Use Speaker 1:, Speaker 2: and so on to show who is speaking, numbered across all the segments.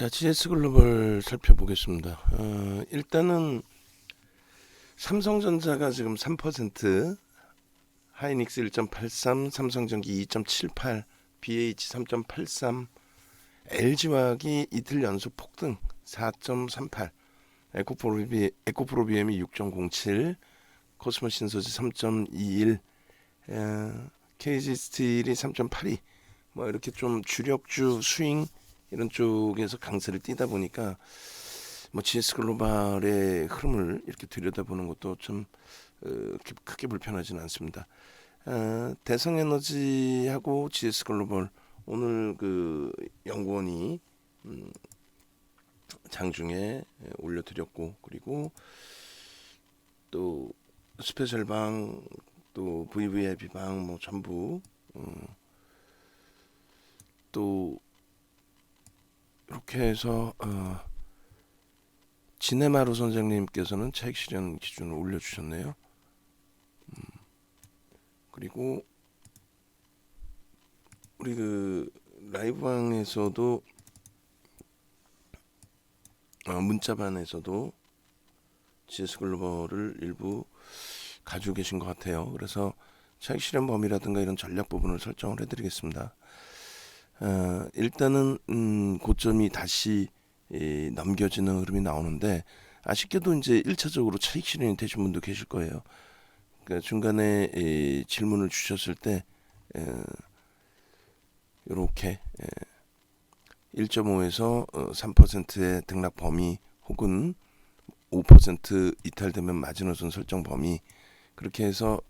Speaker 1: 자, GS 글로벌 살펴보겠습니다. 일단은 삼성전자가 지금 3%, 하이닉스 1.83, 삼성전기 2.78, BH 3.83, LG화학이 이틀 연속 폭등 4.38, 에코프로비엠이 6.07, 코스모신소지 3.21, KG스틸이 3.82, 뭐 이렇게 좀 주력주 스윙 이런 쪽에서 강세를 띠다 보니까 뭐 GS 글로벌의 흐름을 이렇게 들여다보는 것도 좀 크게 불편하지는 않습니다. 대성에너지하고 GS 글로벌 오늘 그 연구원이 장중에 올려드렸고, 그리고 또 스페셜방, 또 VVIP방 뭐 전부 또 이렇게 해서 지네마루 선생님께서는 차익 실현 기준을 올려주셨네요. 그리고 우리 그 라이브방에서도 문자반에서도 GS 글로벌을 일부 가지고 계신 것 같아요. 그래서 차익 실현 범위라든가 이런 전략 부분을 설정을 해드리겠습니다. 일단은 고점이 다시 넘겨지는 흐름이 나오는데, 아쉽게도 이제 1차적으로 차익 실현이 되신 분도 계실 거예요. 그러니까 중간에 질문을 주셨을 때 이렇게 1.5에서 3%의 등락 범위, 혹은 5% 이탈되면 마지노선 설정 범위, 그렇게 해서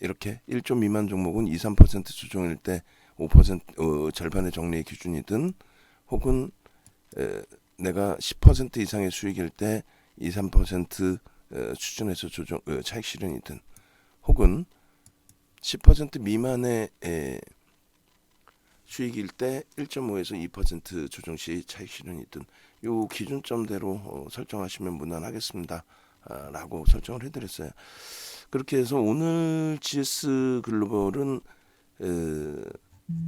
Speaker 1: 이렇게 1점 미만 종목은 2, 3% 조정일 때 5% 절반의 정리의 기준이든, 혹은 내가 10% 이상의 수익일 때 2, 3% 수준에서 조정 차익 실현이든, 혹은 10% 미만의 수익일 때 1.5에서 2% 조정 시 차익 실현이든, 요 기준점대로 설정하시면 무난하겠습니다. 라고 설정을 해드렸어요. 그렇게 해서 오늘 GS 글로벌은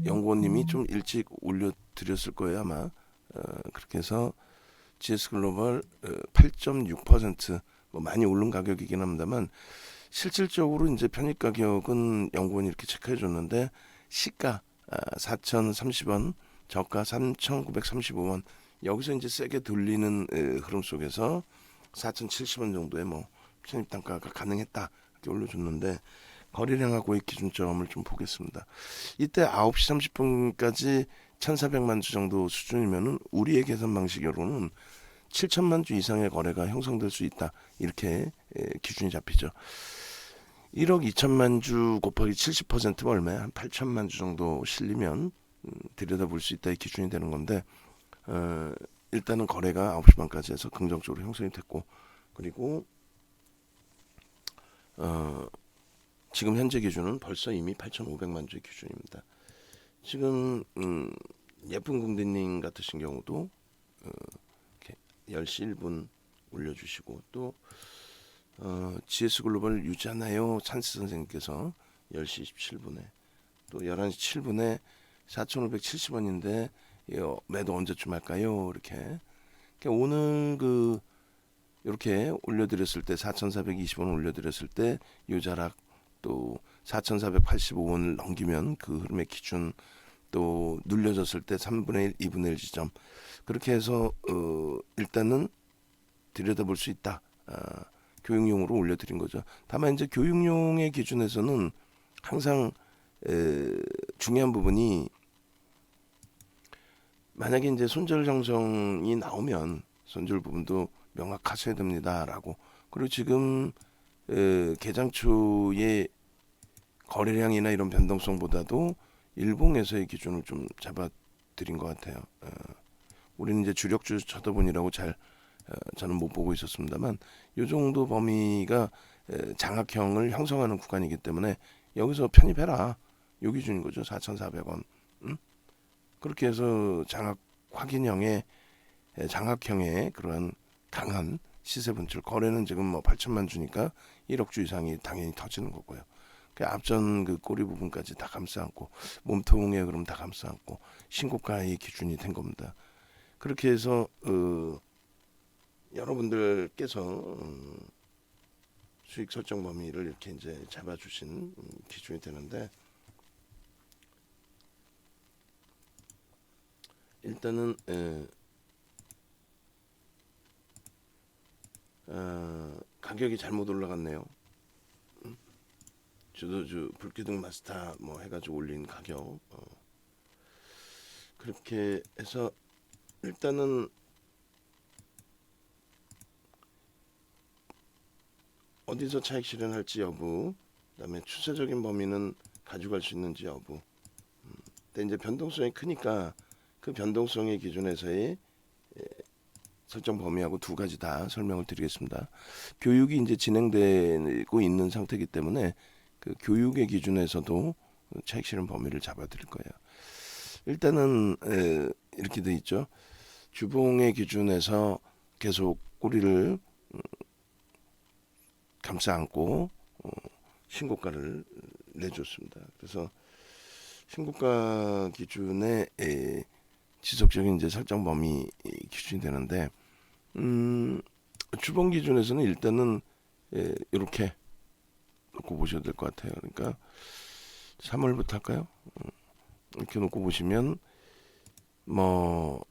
Speaker 1: 연구원님이 좀 일찍 올려드렸을 거예요 아마. 그렇게 해서 GS 글로벌 8.6%, 뭐 많이 오른 가격이긴 합니다만, 실질적으로 이제 편입 가격은 연구원이 이렇게 체크해 줬는데, 시가 4,030원, 저가 3,935원, 여기서 이제 세게 돌리는 흐름 속에서 4,070원 정도의 뭐 편입 단가가 가능했다 이렇게 올려줬는데, 거래량하고의 기준점을 좀 보겠습니다. 이때 9시 30분까지 1,400만 주 정도 수준이면은 우리의 계산 방식으로는 7천만 주 이상의 거래가 형성될 수 있다, 이렇게 기준이 잡히죠. 1억 2천만 주 곱하기 70%가 얼마야? 한 8천만 주 정도 실리면 들여다볼 수 있다의 기준이 되는 건데, 일단은 거래가 9시 반까지 해서 긍정적으로 형성이 됐고, 그리고 지금 현재 기준은 벌써 이미 8,500만 주의 기준입니다. 지금 예쁜 궁디님 같으신 경우도 이렇게 10시 1분 올려주시고, 또 GS 글로벌 유지하나요? 찬스 선생님께서 10시 27분에, 또 11시 7분에 4,570원인데 매도 언제쯤 할까요? 이렇게. 그러니까 오늘 그 이렇게 올려드렸을 때 4,420원 올려드렸을 때 요자락, 또 4,485원을 넘기면 그 흐름의 기준, 또 눌려졌을 때 3분의 1, 2분의 1 지점, 그렇게 해서 일단은 들여다볼 수 있다. 교육용으로 올려드린 거죠. 다만 이제 교육용의 기준에서는 항상 중요한 부분이, 만약에 이제 손절 정정이 나오면 손절 부분도 명확하셔야 됩니다라고. 그리고 지금 개장 초의 거래량이나 이런 변동성보다도 일봉에서의 기준을 좀 잡아드린 것 같아요. 우리는 이제 주력주 쳐다보니라고 잘 저는 못 보고 있었습니다만, 이 정도 범위가 장악형을 형성하는 구간이기 때문에 여기서 편입해라, 요 기준인 거죠. 4,400원. 그렇게 해서 장악 확인형의 장악형의 그러한 강한 시세 분출, 거래는 지금 뭐 8천만 주니까 1억 주 이상이 당연히 터지는 거고요. 그 앞전 그 꼬리 부분까지 다 감싸 안고, 몸통에 그럼 다 감싸 안고 신고가의 기준이 된 겁니다. 그렇게 해서 여러분들께서 수익 설정 범위를 이렇게 이제 잡아주신 기준이 되는데, 일단은 가격이 잘못 올라갔네요. 주도주 불기둥 마스터 뭐 해가지고 올린 가격, 그렇게 해서 일단은 어디서 차익 실현할지 여부, 그다음에 추세적인 범위는 가져갈 수 있는지 여부. 근데 이제 변동성이 크니까 그 변동성의 기준에서의 설정 범위하고 두 가지 다 설명을 드리겠습니다. 교육이 이제 진행되고 있는 상태이기 때문에 그 교육의 기준에서도 차익 실현 범위를 잡아드릴 거예요. 일단은 이렇게 돼 있죠. 주봉의 기준에서 계속 꼬리를 감싸 안고 신고가를 내줬습니다. 그래서 신고가 기준의 지속적인 이제 설정 범위 기준이 되는데, 주봉 기준에서는 일단은 이렇게 놓고 보셔도 될 것 같아요. 그러니까 3월부터 할까요? 이렇게 놓고 보시면 뭐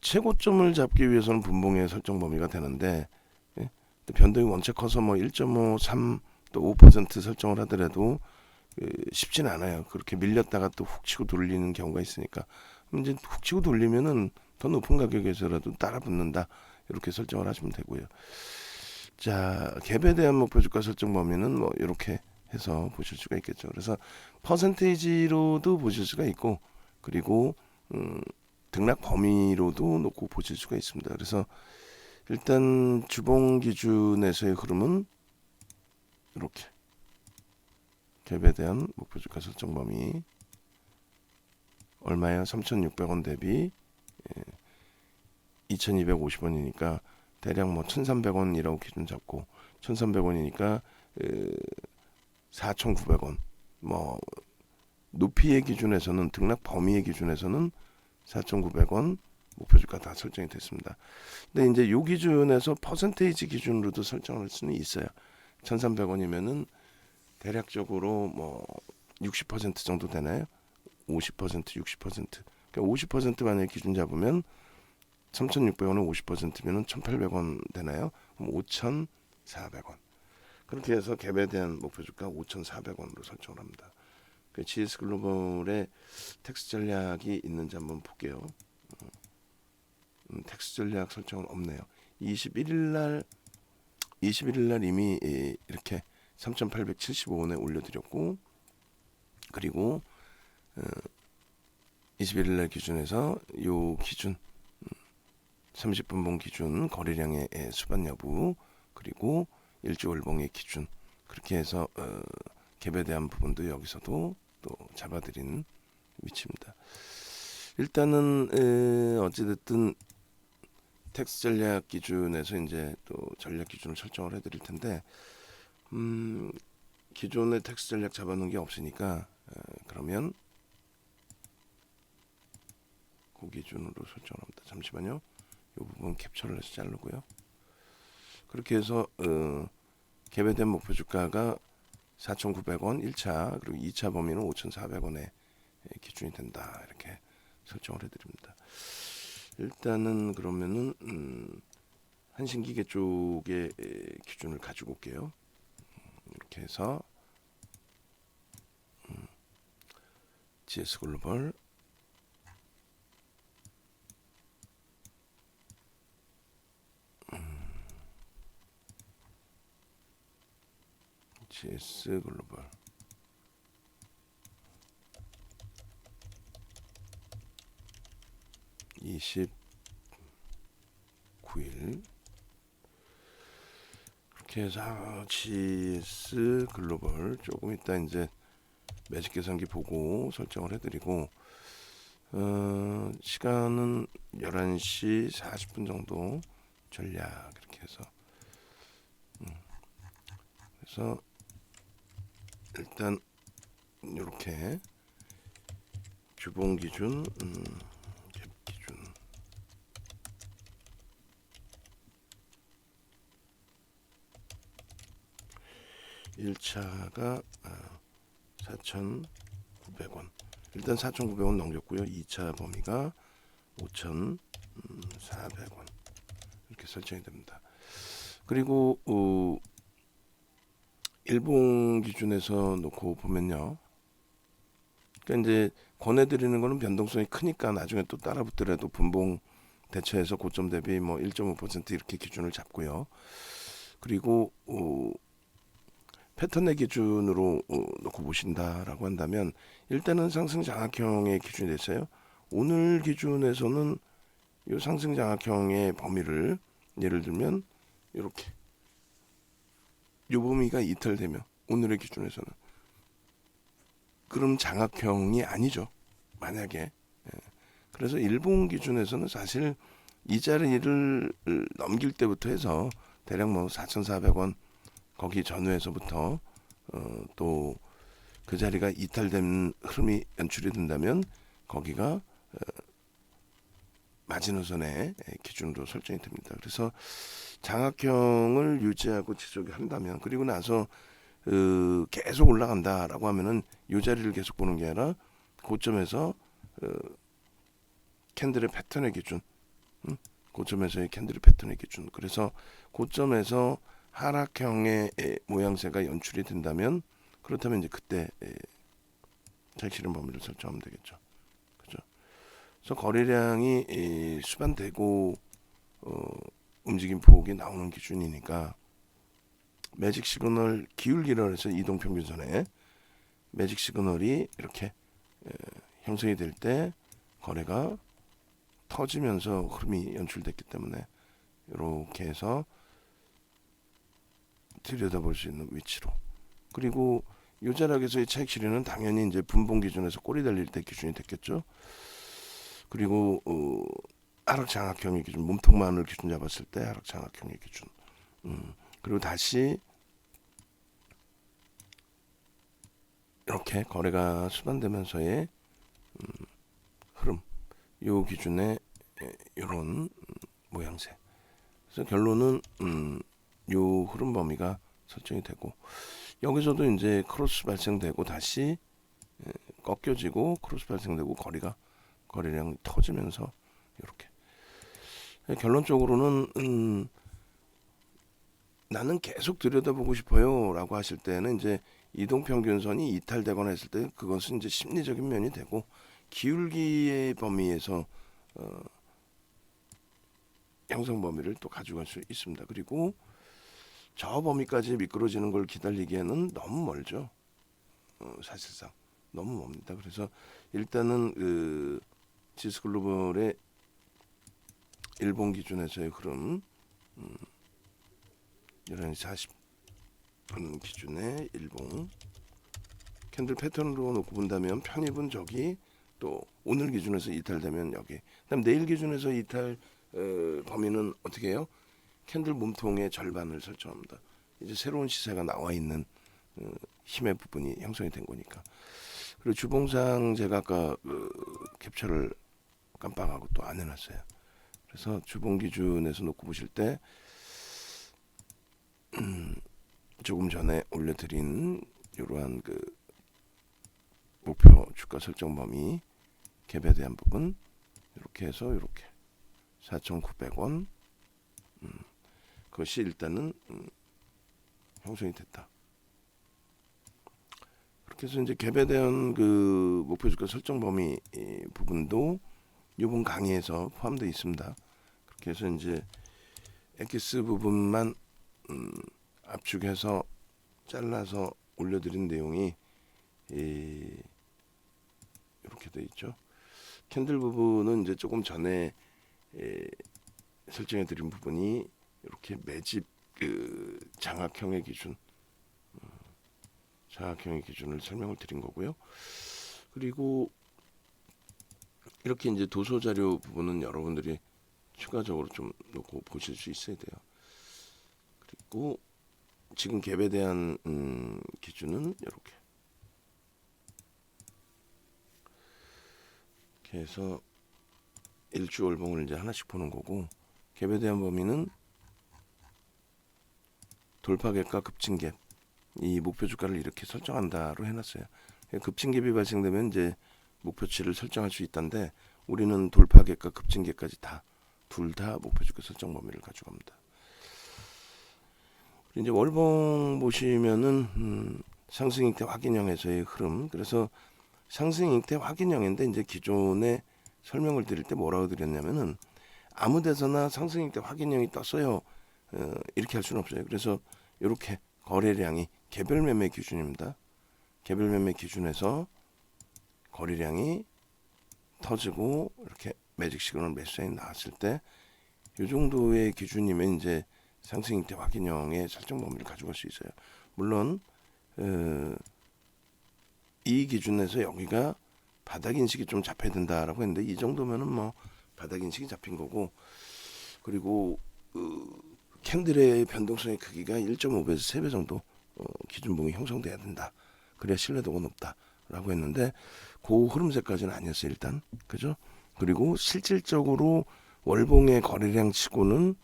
Speaker 1: 최고점을 잡기 위해서는 분봉의 설정 범위가 되는데, 변동이 원체 커서 뭐 1.5, 3, 또 5% 설정을 하더라도 쉽진 않아요. 그렇게 밀렸다가 또 훅 치고 돌리는 경우가 있으니까, 이제 훅 치고 돌리면은 더 높은 가격에서라도 따라 붙는다, 이렇게 설정을 하시면 되고요. 자, 갭에 대한 목표 주가 설정 범위는 뭐 이렇게 해서 보실 수가 있겠죠. 그래서 퍼센테이지로도 보실 수가 있고, 그리고 등락 범위로도 놓고 보실 수가 있습니다. 그래서 일단 주봉 기준에서의 흐름은 이렇게 갭에 대한 목표 주가 설정 범위 얼마예요? 3,600원 대비 2,250원이니까 대략 뭐 1,300원이라고 기준 잡고, 1,300원이니까 4,900원, 뭐 높이의 기준에서는, 등락 범위의 기준에서는 4,900원 목표 주가 다 설정이 됐습니다. 근데 이제 요 기준에서 퍼센테이지 기준으로도 설정할 수는 있어요. 1,300원이면은 대략적으로 뭐 60% 정도 되나요? 50%, 60%. 그러니까 50% 만약에 기준 잡으면 3,600원은 50%면은 1,800원 되나요? 그럼 5,400원. 그렇게 해서 갭에 대한 목표 주가 5,400원으로 설정을 합니다. 그 GS 글로벌의 텍스 전략이 있는지 한번 볼게요. 텍스 전략 설정은 없네요. 21일 날 이미 이렇게 3,875원에 올려드렸고, 그리고 21일 날 기준에서 요 기준 30분봉 기준 거래량의 수반 여부, 그리고 일주월봉의 기준, 그렇게 해서 갭에 대한 부분도 여기서도 또 잡아드린 위치입니다. 일단은 어찌됐든 텍스 전략 기준에서 이제 또 전략 기준을 설정을 해드릴 텐데, 기존의 텍스 전략 잡아놓은 게 없으니까 그러면 그 기준으로 설정합니다. 잠시만요. 이 부분 캡처를 해서 자르고요. 그렇게 해서 갭에 대한 목표 주가가 4,900원 1차, 그리고 2차 범위는 5,400원에 기준이 된다, 이렇게 설정을 해드립니다. 일단은 그러면은 한신기계 쪽의 기준을 가지고 올게요. 이렇게 해서 GS 글로벌 GS 글로벌 29일 그렇게 해서 GS 글로벌 조금 이따 이제 매직 계산기 보고 설정을 해드리고, 시간은 11시 40분 정도 전략, 이렇게 해서 그래서 일단 이렇게 주봉 기준 1차가 4,900원. 일단 4,900원 넘겼고요. 2차 범위가 5,400원 이렇게 설정이 됩니다. 그리고 일봉 기준에서 놓고 보면요. 그러니까 이제 권해드리는 거는 변동성이 크니까 나중에 또 따라 붙더라도 분봉 대처해서 고점 대비 뭐 1.5% 이렇게 기준을 잡고요. 그리고 패턴의 기준으로 놓고 보신다라고 한다면 일단은 상승 장악형의 기준이 됐어요. 오늘 기준에서는 이 상승 장악형의 범위를 예를 들면 이렇게 이 범위가 이탈되면 오늘의 기준에서는 그럼 장악형이 아니죠. 만약에 그래서 일본 기준에서는 사실 이 자리를 넘길 때부터 해서 대략 뭐 4,400원 거기 전후에서부터 또 그 자리가 이탈된 흐름이 연출이 된다면 거기가 마지노선의 기준으로 설정이 됩니다. 그래서 장악형을 유지하고 지속한다면 그리고 나서 계속 올라간다라고 하면은 이 자리를 계속 보는 게 아니라 고점에서 캔들의 패턴의 기준, 고점에서의 캔들의 패턴의 기준. 그래서 고점에서 하락형의 모양새가 연출이 된다면 그렇다면 이제 그때 차익 실현 범위를 설정하면 되겠죠. 그죠? 그래서 거래량이 수반되고 움직임 폭이 나오는 기준이니까 매직 시그널 기울기라 해서 이동 평균선에 매직 시그널이 이렇게 형성이 될 때 거래가 터지면서 흐름이 연출됐기 때문에 이렇게 해서 들여다볼 수 있는 위치로. 그리고 요 자락에서의 차익 실현은 당연히 이제 분봉 기준에서 꼬리 달릴 때 기준이 됐겠죠. 그리고 하락 장악형의 기준, 몸통만을 기준 잡았을 때 하락 장악형의 기준. 그리고 다시 이렇게 거래가 수반되면서의 흐름, 요 기준의 이런 모양새. 그래서 결론은 요 흐름 범위가 설정이 되고 여기서도 이제 크로스 발생되고 다시 꺾여지고 크로스 발생되고 거래량이 터지면서 이렇게 결론적으로는 나는 계속 들여다보고 싶어요라고 하실 때는 이제 이동평균선이 이탈되거나 했을 때 그것은 이제 심리적인 면이 되고 기울기의 범위에서 형성 범위를 또 가져갈 수 있습니다. 그리고 저 범위까지 미끄러지는 걸 기다리기에는 너무 멀죠. 사실상 너무 멉니다. 그래서 일단은 지수글로벌의 일본 기준에서의 흐름 11시 40분 기준의 일본 캔들 패턴으로 놓고 본다면 편입은 저기 또 오늘 기준에서 이탈되면 여기 그다음 내일 기준에서 이탈 범위는 어떻게 해요? 캔들 몸통의 절반을 설정합니다. 이제 새로운 시세가 나와 있는 힘의 부분이 형성이 된 거니까. 그리고 주봉상 제가 아까 캡처를 깜빡하고 또 안 해놨어요. 그래서 주봉 기준에서 놓고 보실 때 조금 전에 올려드린 이러한 그 목표 주가 설정 범위 갭에 대한 부분 이렇게 해서 이렇게 4,900원 그것이 일단은 형성이 됐다. 그렇게 해서 이제 갭에 대한 그 목표 주가 설정 범위 부분도 이번 강의에서 포함되어 있습니다. 그렇게 해서 이제 엑기스 부분만 압축해서 잘라서 올려드린 내용이 이렇게 되어 있죠. 캔들 부분은 이제 조금 전에 설정해드린 부분이 이렇게 매집 그 장악형의 기준, 장악형의 기준을 설명을 드린 거고요. 그리고 이렇게 이제 도서 자료 부분은 여러분들이 추가적으로 좀 놓고 보실 수 있어야 돼요. 그리고 지금 갭에 대한 기준은 이렇게 해서 일주 월봉을 이제 하나씩 보는 거고 갭에 대한 범위는 돌파갭과 급진갭 이 목표 주가를 이렇게 설정한다로 해놨어요. 급진갭이 발생되면 이제 목표치를 설정할 수 있다는데 우리는 돌파갭과 급진갭까지 둘 다 목표 주가 설정 범위를 가져갑니다. 이제 월봉 보시면은 상승 형태 확인형에서의 흐름. 그래서 상승 형태 확인형인데 이제 기존에 설명을 드릴 때 뭐라고 드렸냐면은 아무 데서나 상승 형태 확인형이 떴어요. 이렇게 할 수는 없어요. 그래서 이렇게 거래량이 개별 매매 기준입니다. 개별 매매 기준에서 거래량이 터지고 이렇게 매직 시그널 매수 사인 나왔을 때 이 정도의 기준이면 이제 상승 형태 확인형의 설정 범위를 가져갈 수 있어요. 물론 이 기준에서 여기가 바닥 인식이 좀 잡혀야 된다라고 했는데 이 정도면은 뭐 바닥 인식이 잡힌 거고, 그리고 캔들의 변동성의 크기가 1.5배에서 3배 정도 기준봉이 형성돼야 된다. 그래야 신뢰도가 높다라고 했는데 그 흐름세까지는 아니었어요 일단. 그죠? 그리고 실질적으로 월봉의 거래량 치고는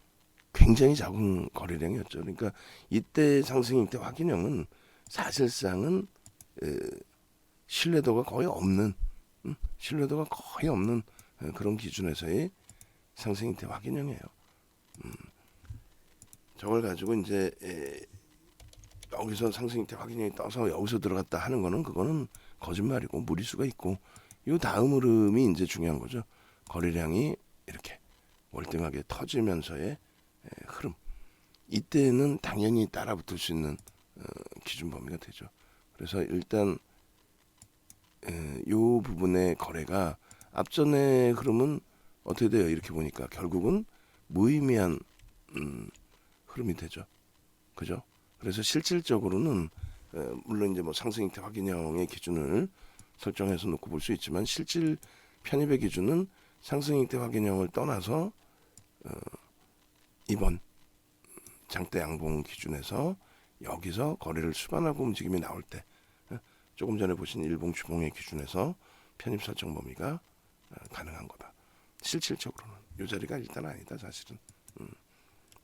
Speaker 1: 굉장히 작은 거래량이었죠. 그러니까 이때 상승 형태 확인형은 사실상은 신뢰도가 거의 없는 그런 기준에서의 상승 형태 확인형이에요. 저걸 가지고 이제 여기서 상승 형태 확인형이 떠서 여기서 들어갔다 하는 거는 그거는 거짓말이고 무리수가 있고, 이 다음 흐름이 이제 중요한 거죠. 거래량이 이렇게 월등하게 터지면서의 흐름. 이때는 당연히 따라붙을 수 있는 기준 범위가 되죠. 그래서 일단 이 부분의 거래가 앞전의 흐름은 어떻게 돼요? 이렇게 보니까 결국은 무의미한 흐름이 되죠. 그죠? 그래서 실질적으로는 물론 이제 뭐 상승 형태 확인형의 기준을 설정해서 놓고 볼 수 있지만 실질 편입의 기준은 상승 형태 확인형을 떠나서 이번 장대 양봉 기준에서 여기서 거래를 수반하고 움직임이 나올 때 조금 전에 보신 일봉 주봉의 기준에서 편입 설정 범위가 가능한 거다. 실질적으로는 이 자리가 일단 아니다 사실은.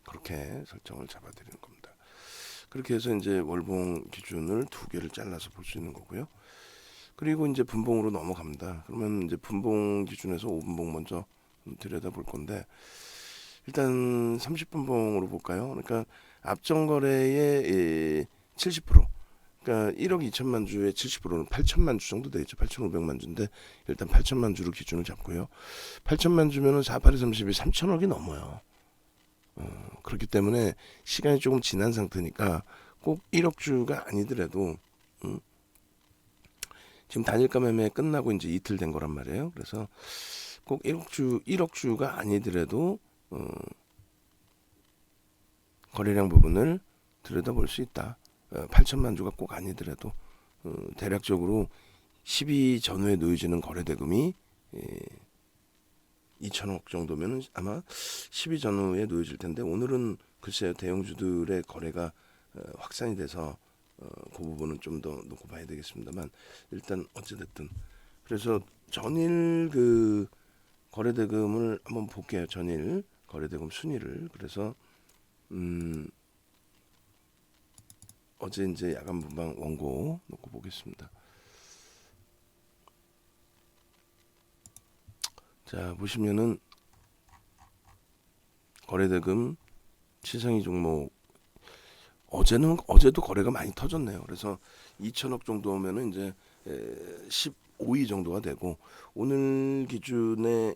Speaker 1: 그렇게 설정을 잡아드리는 겁니다. 그렇게 해서 이제 월봉 기준을 2개를 잘라서 볼 수 있는 거고요. 그리고 이제 분봉으로 넘어갑니다. 그러면 이제 분봉 기준에서 5분봉 먼저 들여다 볼 건데 일단 30분봉으로 볼까요? 그러니까 앞전 거래의 70%, 그러니까 1억 2천만 주의 70%는 8천만 주 정도 되겠죠. 8,500만 주인데 일단 8천만 주로 기준을 잡고요. 8천만 주면은 4, 8에 30이 3천억이 넘어요. 그렇기 때문에 시간이 조금 지난 상태니까 꼭 1억 주가 아니더라도 지금 단일가 매매 끝나고 이제 이틀 된 거란 말이에요. 그래서 꼭 1억 주가 아니더라도 거래량 부분을 들여다볼 수 있다. 8천만 주가 꼭 아니더라도 대략적으로 12 전후에 놓여지는 거래 대금이 2천억 정도면은 아마 12 전후에 놓여질 텐데 오늘은 글쎄요 대형주들의 거래가 확산이 돼서 그 부분은 좀 더 놓고 봐야 되겠습니다만 일단 어찌됐든 그래서 전일 그 거래대금을 한번 볼게요. 전일 거래대금 순위를. 그래서 어제 이제 야간 분방 원고 놓고 보겠습니다. 자 보시면은 거래대금 치상이 종목 어제도 거래가 많이 터졌네요. 그래서 2천억 정도면은 이제 15위 정도가 되고 오늘 기준에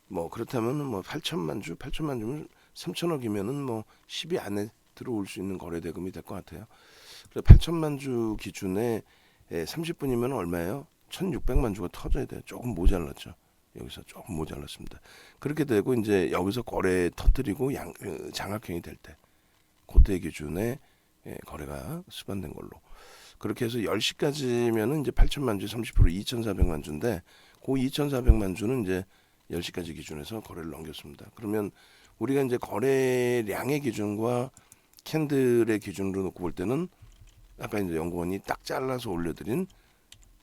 Speaker 1: 뭐 그렇다면은 뭐 8천만 주면 3천억이면은 뭐 10위 안에 들어올 수 있는 거래 대금이 될 것 같아요. 그래서 8천만 주 기준에 30분이면 얼마예요? 1,600만 주가 터져야 돼요. 조금 모자랐죠. 여기서 조금 모자랐습니다. 그렇게 되고 이제 여기서 거래 터뜨리고 장악형이 될 때 그때 기준에 거래가 수반된 걸로. 그렇게 해서 10시까지면은 이제 8천만 주 30% 2,400만 주인데 그 2,400만 주는 이제 10시까지 기준에서 거래를 넘겼습니다. 그러면 우리가 이제 거래량의 기준과 캔들의 기준으로 놓고 볼 때는 아까 이제 연구원이 딱 잘라서 올려드린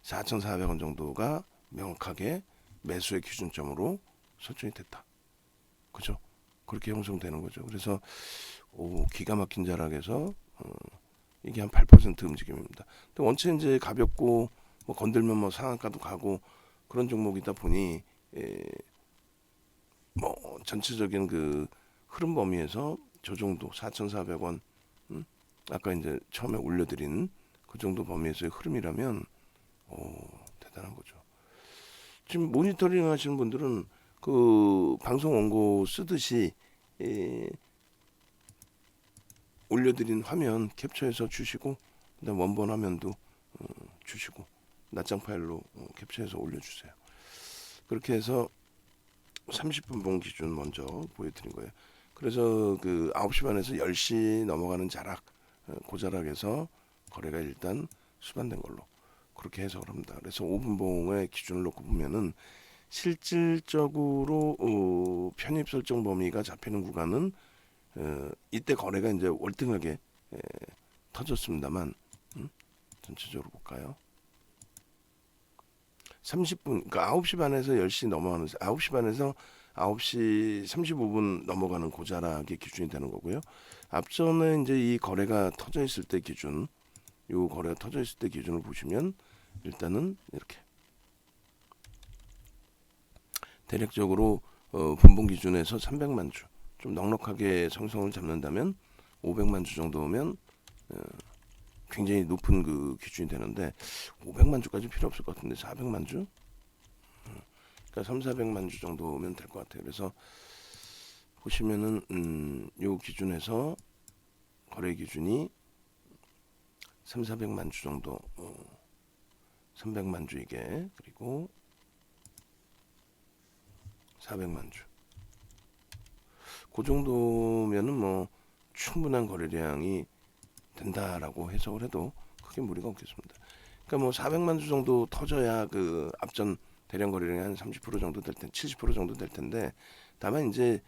Speaker 1: 4,400원 정도가 명확하게 매수의 기준점으로 설정이 됐다. 그죠? 그렇게 형성되는 거죠. 그래서 기가 막힌 자락에서 이게 한 8% 움직임입니다. 근데 원체 이제 가볍고 뭐 건들면 뭐 상한가도 가고 그런 종목이다 보니 뭐 전체적인 그 흐름 범위에서 저 정도 4,400원 아까 이제 처음에 올려드린 그 정도 범위에서의 흐름이라면 대단한 거죠. 지금 모니터링 하시는 분들은 그 방송 원고 쓰듯이 올려드린 화면 캡처해서 주시고 그다음 원본 화면도 주시고 낱장 파일로 캡처해서 올려주세요. 그렇게 해서 30분 봉 기준 먼저 보여드린 거예요. 그래서 그 9시 반에서 10시 넘어가는 자락 고자락에서 거래가 일단 수반된 걸로 그렇게 해석을 합니다. 그래서 5분 봉의 기준을 놓고 보면은 실질적으로 편입 설정 범위가 잡히는 구간은 이때 거래가 이제 월등하게 터졌습니다만 전체적으로 볼까요? 30분, 그러니까 9시 반에서 10시 넘어가는 9시 반에서 9시 35분 넘어가는 고자락이 기준이 되는 거고요. 앞전에 이제 이 거래가 터져 있을 때 기준, 요 거래가 터져 있을 때 기준을 보시면 일단은 이렇게 대략적으로 분봉 기준에서 300만 주, 좀 넉넉하게 성성을 잡는다면 500만 주 정도면 굉장히 높은 그 기준이 되는데 500만 주까지 필요 없을 것 같은데 400만 주? 그러니까 3, 400만 주 정도면 될 것 같아요. 그래서 보시면은 요 기준에서 거래 기준이 3, 400만 주 정도 300만 주 이게 그리고 400만 주. 그 정도면은 뭐 충분한 거래량이 된다라고 해석을 해도 크게 무리가 없겠습니다. 그러니까 뭐 400만 주 정도 터져야 그 앞전 대량 거래량이 한 30% 정도 될 텐데 70% 정도 될 텐데 다만 이제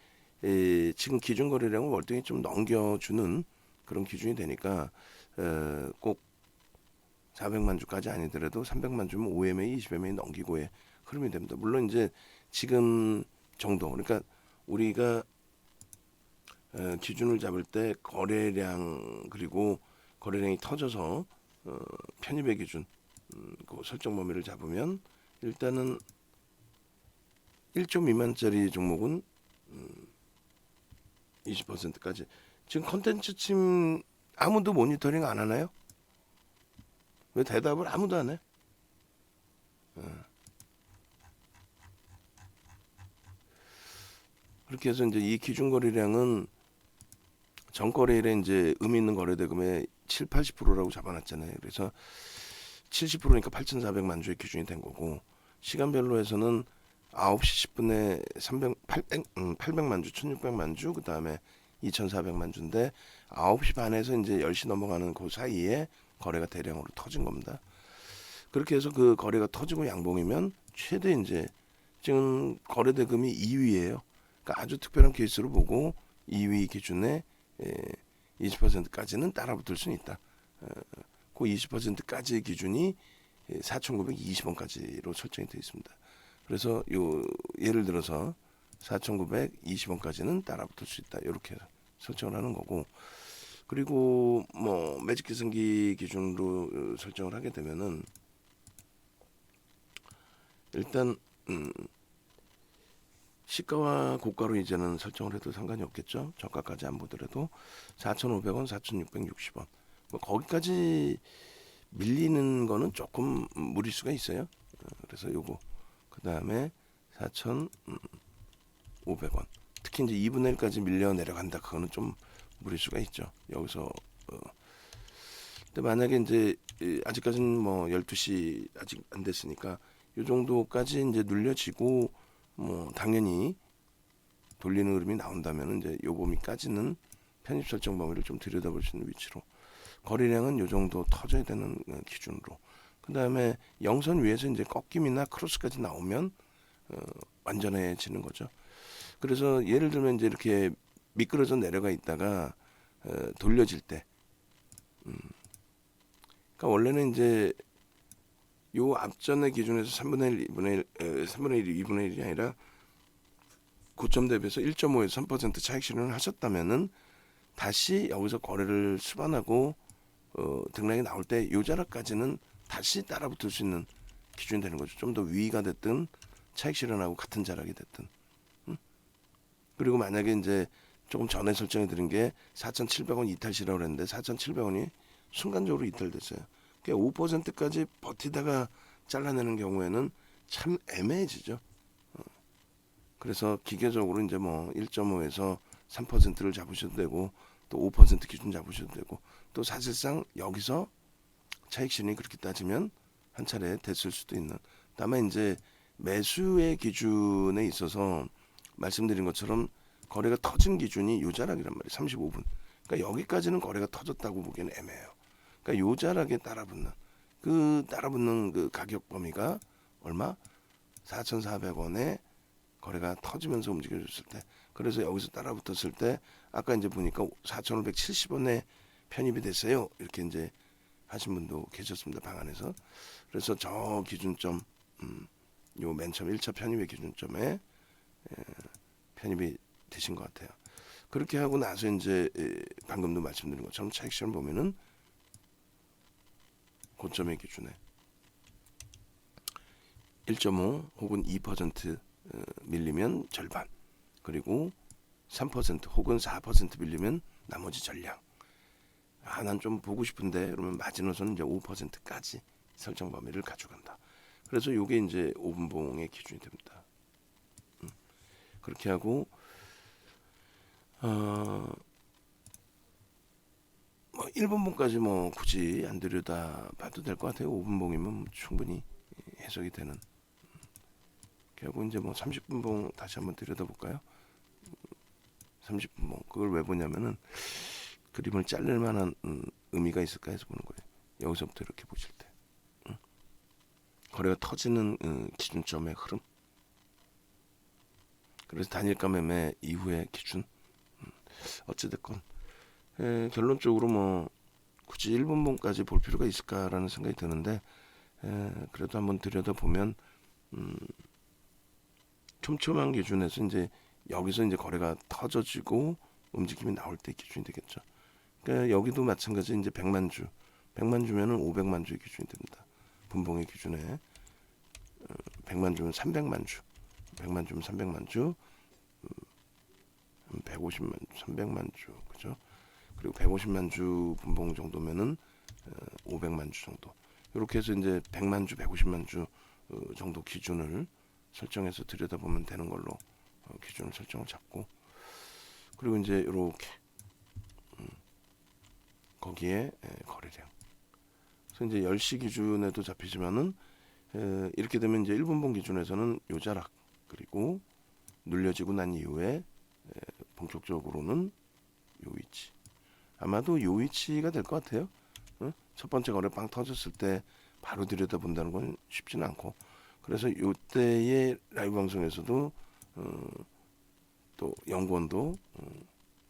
Speaker 1: 지금 기준 거래량을 월등히 좀 넘겨주는 그런 기준이 되니까 꼭 400만 주까지 아니더라도 300만 주면 5MA, 20MA 넘기고의 흐름이 됩니다. 물론 이제 지금 정도 그러니까 우리가 기준을 잡을 때 거래량 그리고 거래량이 터져서 편입의 기준 그 설정 범위를 잡으면 일단은 1조 미만짜리 종목은 20%까지 지금 컨텐츠 침 아무도 모니터링 안 하나요? 왜 대답을 아무도 안 해? 그렇게 해서 이제 이 기준 거래량은 전거래일에 이제 의미 있는 거래 대금의 7, 80%라고 잡아놨잖아요. 그래서 70%니까 8,400만 주의 기준이 된 거고 시간별로 해서는 9시 10분에 800만 주, 1,600만 주, 그 다음에 2,400만 주인데 9시 반에서 이제 10시 넘어가는 그 사이에 거래가 대량으로 터진 겁니다. 그렇게 해서 그 거래가 터지고 양봉이면 최대 이제 지금 거래 대금이 2위예요. 그러니까 아주 특별한 케이스로 보고 2위 기준에 20%까지는 따라붙을 수는 있다. 그 20%까지의 기준이 4,920원까지로 설정이 되어 있습니다. 그래서 요 예를 들어서 4,920원까지는 따라붙을 수 있다. 이렇게 설정을 하는 거고 그리고 뭐 매직 기승기 기준으로 설정을 하게 되면은 일단 시가와 고가로 이제는 설정을 해도 상관이 없겠죠. 저가까지 안 보더라도 4,500원, 4,660원. 뭐 거기까지 밀리는 거는 조금 무리수가 있어요. 그래서 요거 그 다음에 4,500원. 특히 이제 2분의 1까지 밀려 내려간다. 그거는 좀 무리수가 있죠. 여기서 근데 만약에 이제 아직까지는 뭐 12시 아직 안 됐으니까 요 정도까지 이제 눌려지고 뭐 당연히 돌리는 흐름이 나온다면 이제 요 범위까지는 편입 설정 범위를 좀 들여다볼 수 있는 위치로 거래량은 요 정도 터져야 되는 기준으로 그 다음에 영선 위에서 이제 꺾임이나 크로스까지 나오면 완전해지는 거죠. 그래서 예를 들면 이제 이렇게 미끄러져 내려가 있다가 돌려질 때 그러니까 원래는 이제 요 앞전의 기준에서 3분의 1, 2분의 1, 3분의 1, 2분의 1이 아니라 고점 대비해서 1.5에서 3% 차익 실현을 하셨다면은 다시 여기서 거래를 수반하고 등락이 나올 때 요자락까지는 다시 따라붙을 수 있는 기준이 되는 거죠. 좀 더 위가 됐든 차익 실현하고 같은 자락이 됐든. 그리고 만약에 이제 조금 전에 설정해 드린 게 4,700원 이탈시라고 그랬는데 4,700원이 순간적으로 이탈됐어요. 그러니까 5%까지 버티다가 잘라내는 경우에는 참 애매해지죠. 그래서 기계적으로 이제 뭐 1.5에서 3%를 잡으셔도 되고 또 5% 기준 잡으셔도 되고 또 사실상 여기서 차익 실현이 그렇게 따지면 한 차례 됐을 수도 있는. 다만 이제 매수의 기준에 있어서 말씀드린 것처럼 거래가 터진 기준이 요자락이란 말이에요. 35분. 그러니까 여기까지는 거래가 터졌다고 보기에는 애매해요. 그러니까 요자락에 따라붙는 그 가격 범위가 얼마? 4,400원에 거래가 터지면서 움직여줬을 때, 그래서 여기서 따라붙었을 때 아까 이제 보니까 4,570원에 편입이 됐어요. 이렇게 이제 하신 분도 계셨습니다. 방 안에서. 그래서 저 기준점, 요 맨 처음 1차 편입의 기준점에 편입이 되신 것 같아요. 그렇게 하고 나서 이제 방금도 말씀드린 것처럼 차익 실현 보면은 고점의 기준에 1.5 혹은 2% 밀리면 절반, 그리고 3% 혹은 4% 밀리면 나머지 전량. 난 좀 보고 싶은데 그러면 마지노선은 이제 5%까지 설정 범위를 가져간다. 그래서 이게 이제 5분봉의 기준이 됩니다. 그렇게 하고 뭐 1분봉까지 뭐 굳이 안 들여다 봐도 될 것 같아요. 5분봉이면 충분히 해석이 되는. 결국 이제 뭐 30분봉 다시 한번 들여다볼까요? 30분봉 그걸 왜 보냐면은 그림을 자를 만한 의미가 있을까 해서 보는 거예요. 여기서부터 이렇게 보실 때 거래가 터지는 기준점의 흐름. 그래서 단일가 매매 이후의 기준. 어찌됐건 결론적으로 뭐 굳이 1분봉까지 볼 필요가 있을까라는 생각이 드는데 그래도 한번 들여다보면 촘촘한 기준에서 이제 여기서 이제 거래가 터져지고 움직임이 나올 때 기준이 되겠죠. 그러니까 여기도 마찬가지 이제 100만 주면은 500만 주의 기준이 됩니다. 분봉의 기준에 100만 주면 300만 주, 100만 주면 300만 주, 150만 주, 300만 주, 그죠? 그리고 150만 주 분봉 정도면은 500만 주 정도. 이렇게 해서 이제 100만 주, 150만 주 정도 기준을 설정해서 들여다보면 되는 걸로 기준을 설정을 잡고, 그리고 이제 이렇게 거기에 거래량. 그래서 이제 10시 기준에도 잡히지만은 이렇게 되면 이제 1분봉 기준에서는 요자락, 그리고 눌려지고 난 이후에 본격적으로는 요 위치. 아마도 요 위치가 될 것 같아요. 첫 번째 거래 빵 터졌을 때 바로 들여다본다는 건 쉽지는 않고, 그래서 요때의 라이브 방송에서도 또 연구원도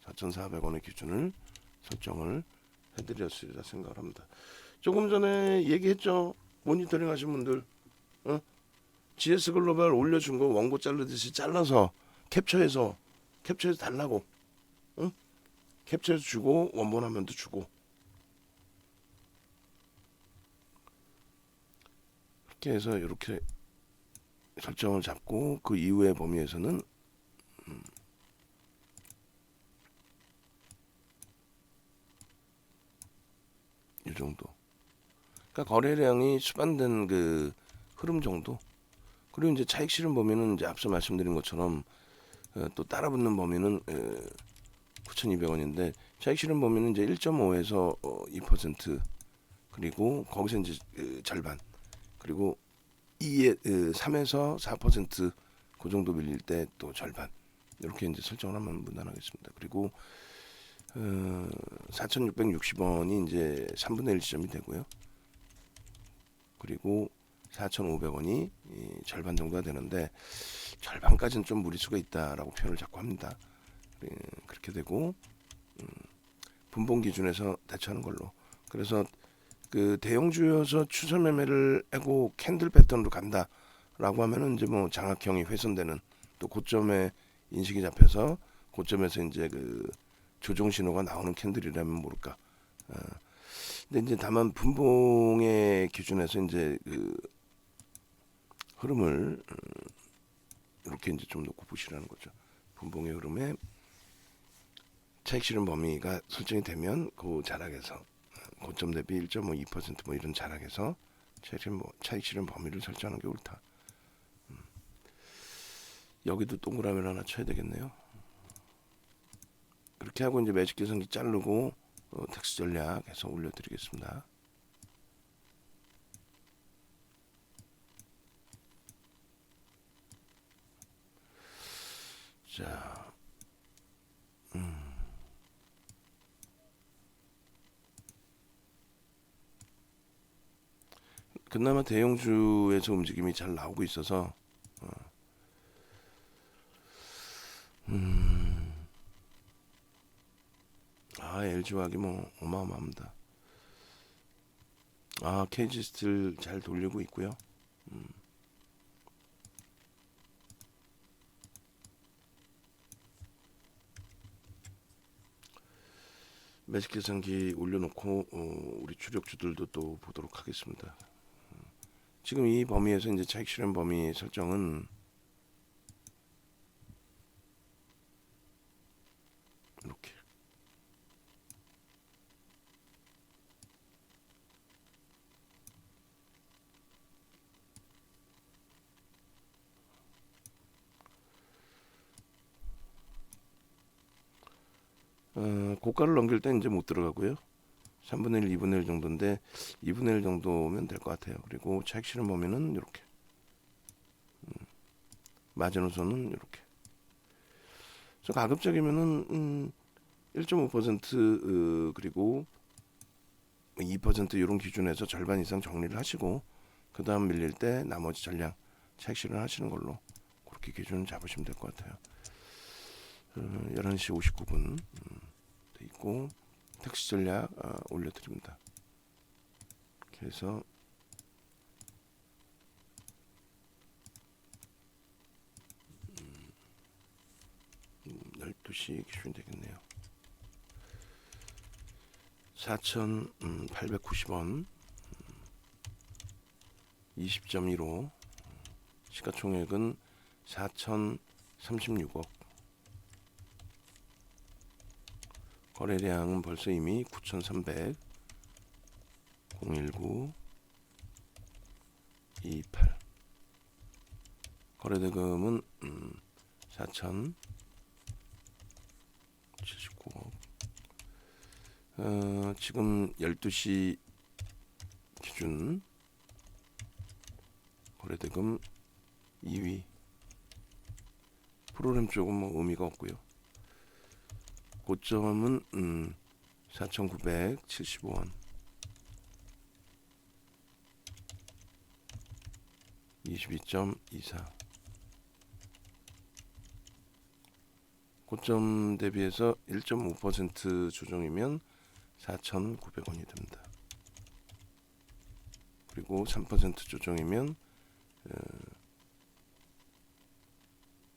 Speaker 1: 4,400원의 기준을 설정을 해드렸으리라 생각을 합니다. 조금 전에 얘기했죠. 모니터링 하신 분들 GS 글로벌 올려준 거 원고 자르듯이 잘라서 캡처해서 달라고, 캡처해서 주고 원본 화면도 주고, 이렇게 해서 이렇게 설정을 잡고 그 이후의 범위에서는 이 정도. 그러니까 거래량이 수반된 그 흐름 정도. 그리고 이제 차익 실현 범위는 이제 앞서 말씀드린 것처럼 또 따라붙는 범위는 9,200원인데 차익 실현 범위는 이제 1.5에서 2%, 그리고 거기서 이제 절반, 그리고 3에서 4% 정도 밀릴 때 또 절반, 이렇게 이제 설정을 하면 무난하겠습니다. 그리고 4,660원이 이제 3분의 1 지점이 되고요. 그리고 4,500원이 절반 정도가 되는데 절반까지는 좀 무리수가 있다라고 표현을 자꾸 합니다. 그렇게 되고 분봉 기준에서 대처하는 걸로. 그래서 그 대형주여서 추세 매매를 하고 캔들 패턴으로 간다라고 하면은 이제 뭐 장악형이 훼손되는, 또 고점에 인식이 잡혀서 고점에서 이제 그 조정 신호가 나오는 캔들이라면 모를까. 근데 이제 다만 분봉의 기준에서 이제 그 흐름을 이렇게 이제 좀 놓고 보시라는 거죠. 분봉의 흐름에 차익 실현 범위가 설정이 되면 그 자락에서 고점 대비 1.52%뭐 이런 자락에서 차익 실현 범위를 설정하는 게 옳다. 여기도 동그라미를 하나 쳐야 되겠네요. 그렇게 하고 이제 매직 계산기 자르고 텍스 전략 해서 올려드리겠습니다. 자, 그나마 대형주에서 움직임이 잘 나오고 있어서 LG화학이 뭐 어마어마합니다. KG 스틸 잘 돌리고 있고요. 매직 계산기 올려놓고 우리 주력주들도 또 보도록 하겠습니다. 지금 이 범위에서 이제 차익 실현 범위 설정은 이렇게 고가를 넘길 때 이제 못 들어가고요. 3분의 1, 2분의 1 정도인데 2분의 1 정도면 될 것 같아요. 그리고 차익 실현 범위는 이렇게 마지노선은 이렇게. 그래서 가급적이면은 1.5% 그리고 2% 이런 기준에서 절반 이상 정리를 하시고 그 다음 밀릴 때 나머지 전량 차익 실현 하시는 걸로 그렇게 기준을 잡으시면 될 것 같아요. 11시 59분 돼 있고 텍스 전략 올려드립니다. 이렇게 해서 12시 기준이 되겠네요. 4,890원 20.15 시가총액은 4,036억 거래량은 벌써 이미 9,300 019 28 거래대금은 4,079억 지금 12시 기준 거래대금 2위 프로그램 쪽은 뭐 의미가 없고요. 고점은 4,975원 22.24 고점 대비해서 1.5% 조정이면 4,900원이 됩니다. 그리고 3% 조정이면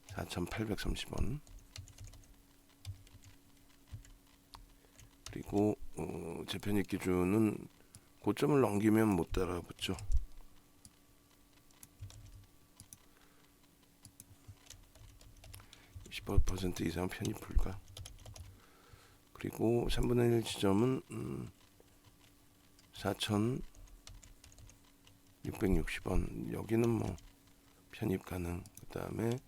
Speaker 1: 4,830원 그리고 재편입 기준은 고점을 넘기면 못 따라붙죠. 15% 이상 편입 불가. 그리고 3분의 1 지점은 4,660원 여기는 뭐 편입 가능. 그 다음에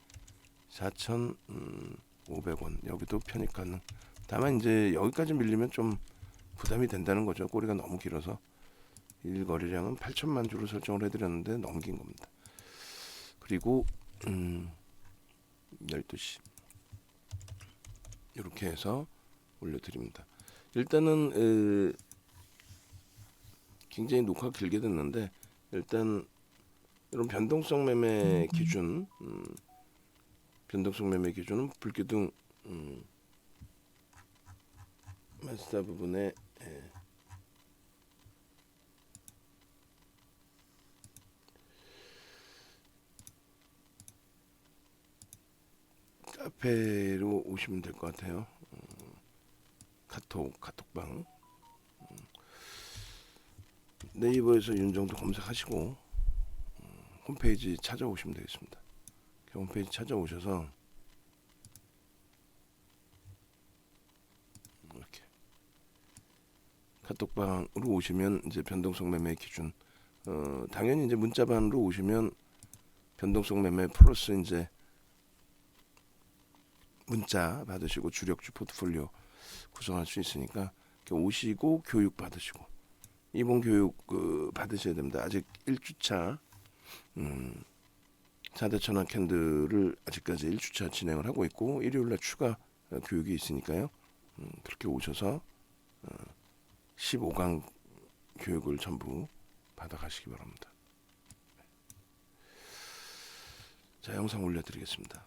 Speaker 1: 4,500원 여기도 편입 가능. 다만 이제 여기까지 밀리면 좀 부담이 된다는 거죠. 꼬리가 너무 길어서 일거래량은 8천만 주로 설정을 해드렸는데 넘긴 겁니다. 그리고 12시 이렇게 해서 올려드립니다. 일단은 굉장히 녹화 길게 됐는데 일단 이런 변동성 매매 기준 변동성 매매 기준은 불기둥 마스터 부분에 카페로 오시면 될 것 같아요. 카톡방 네이버에서 윤정도 검색하시고 홈페이지 찾아오시면 되겠습니다. 홈페이지 찾아오셔서 이렇게 카톡방으로 오시면 이제 변동성 매매 기준 당연히 이제 문자반으로 오시면 변동성 매매 플러스 이제 문자 받으시고 주력주 포트폴리오 구성할 수 있으니까 오시고 교육 받으시고 이번 교육 받으셔야 됩니다. 아직 1주차 4대 천원 캔들을 아직까지 1주차 진행을 하고 있고 일요일날 추가 교육이 있으니까요. 그렇게 오셔서 15강 교육을 전부 받아가시기 바랍니다. 자, 영상 올려드리겠습니다.